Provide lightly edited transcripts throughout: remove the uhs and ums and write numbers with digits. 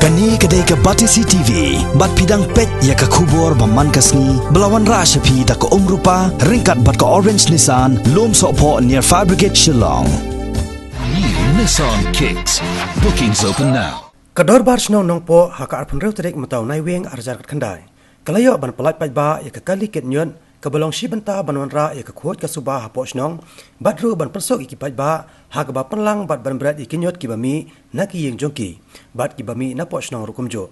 Kani kedai ke Batisi TV, bat pidang pet ya ke kubur baman kasni, belawan rashapi da ke rupa, ringkat bat ke Orange Nissan, lom sokpo near Fire Brigade Shillong. New Nissan Kicks. Bookings open now. Kador bar snow nong po haka arpun rew tedek matau nai weng arjar kat kandai. Kalayo ban pelat pai ba ya ke kali ket nyon kebalong si benta banwan ra ya ke kuot ke subah hapo snong badru ban persok iki pai ba ha ke ba penlang bat ban berat iki nyot ki bami naki yeng jongki bat ki bami na po snong rukum jo.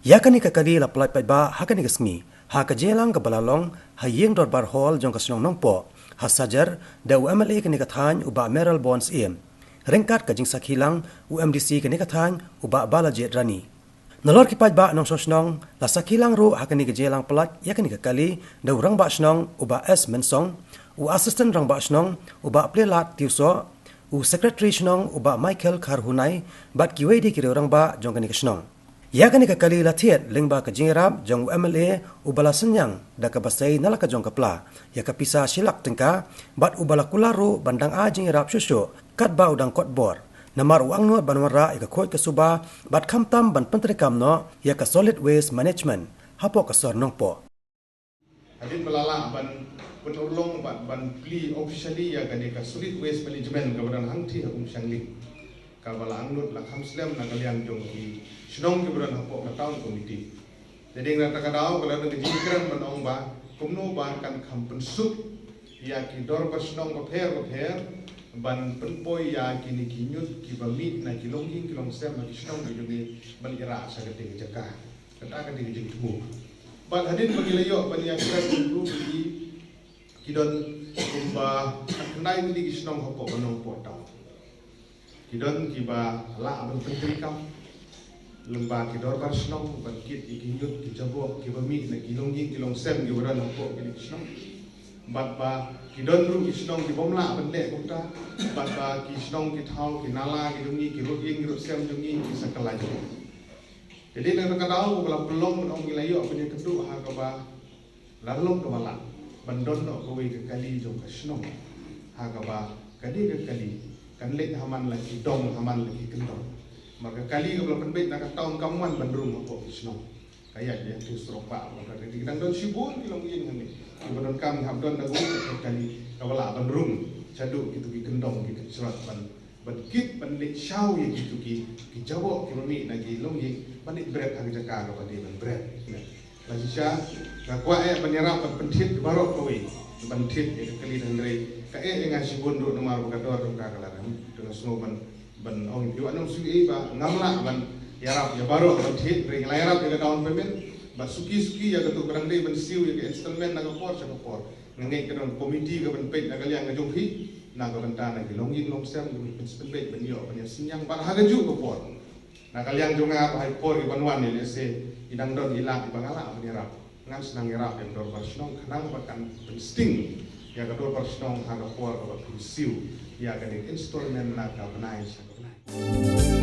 Ya kani ke kali la pelat pai ba ha kani ke sngi ha ke jelang ke balalong ha yeng dor bar hall jong ke snong nong po ha sajar da UMLA kani ke than uba Meral Bonds em. Rengkat ke jing sakhilang UMDC kani ke than uba Balajet Rani. Nalor ki paj ba nong sosnong la sakhilang ru hakani ke jelang pelat ya kani ke kali da urang ba snong uba S mensong u assistant rang ba snong uba plelat tiuso u secretary snong uba Michael Karhunai bat ki wedi ki urang ba jong kani ke snong ya kani ke kali la thiet lingba ke jingrab jong MLA ubala senyang da ke basai nala ke jong ke pla ya ke pisa silak tengka bat ubala kularu bandang a jingrab susu kat ba udang kot bor namar uang no banwara ya ke ke suba bat khamtam ban pentrikam no ya ke solid waste management hapo ke sor nong po hadin belala ban penulung ban pli officially ya gani ka solid waste management kemudian hangti hakum syangli ka bala angnut la khamslem na kalian jong ki snong kemudian hapo ka town committee jadi ngata ka daw kala ngi jikran manong ba kumno ban kan khampen sup ya ki dor ba snong ko pher ban penpoi ya kini kinyut ki bamit na kilonging kilong sem na kisnong ni jumi ban ira sa gede jaka kata ka di jeng tubu ban hadin bagi layo ban yang kira dulu di kidon kumba kendai ni kisnong hopo banong potau kidon kiba la ban pentri kam lemba kidor bar snong ban kit ikinyut ki jabo ki bamit na kilonging kilong sem ki waran hopo ki kisnong bat ba kidon ru kisnong ki bomla ban le kumta bat ba kisnong ki thau ki nala ki dungi ki ruging ru sem dungi ki sakala jo jadi nang ka dau bala pelong ong milayo punya kedu ha ka ba lalong ka bala bandon no ko wi ka kali jo kisnong ha ka ba kadi ka kali kan le haman la ki dong haman la ki kendong maka kali ka bala penbet nak taun kamuan bandrum ko kisnong kaya dia tu seropa maka di dang don sibun kilong yin ngani ibon kam habdon dagu kali kawala bandrum cadu gitu ki kendong ki surat ban kit ban le shaw ye gitu ki jawo ki mami nagi long ye ban bread hang jaka ka ban ban bread la sha ka kwa e penyerap ban pentit barok ko wi ban tit ye kali dan re ka e ngan sibun do nomar ka dor ka kalaran dengan semua ban ong pi wanam su e ba ngamla ban yarap ya barok ban tit re yarap ya down payment suki ya ketuk barang dei ban siu ya installment na por sa por ngai ka don committee ka ban pet na kalian nga jong hi na ka ban ta na ki long yin long sem ni ban spend ban yo ban sinyang ban ha ga ju ka por na kalian jong nga hai por ki ban wan ni se idang don ila ki bangala ban yarap ngan senang yarap yang dor barsnong kanang bakan sting ya ka dor barsnong ha ga por ka ban siu ya ka ni installment na ka banai sa ka banai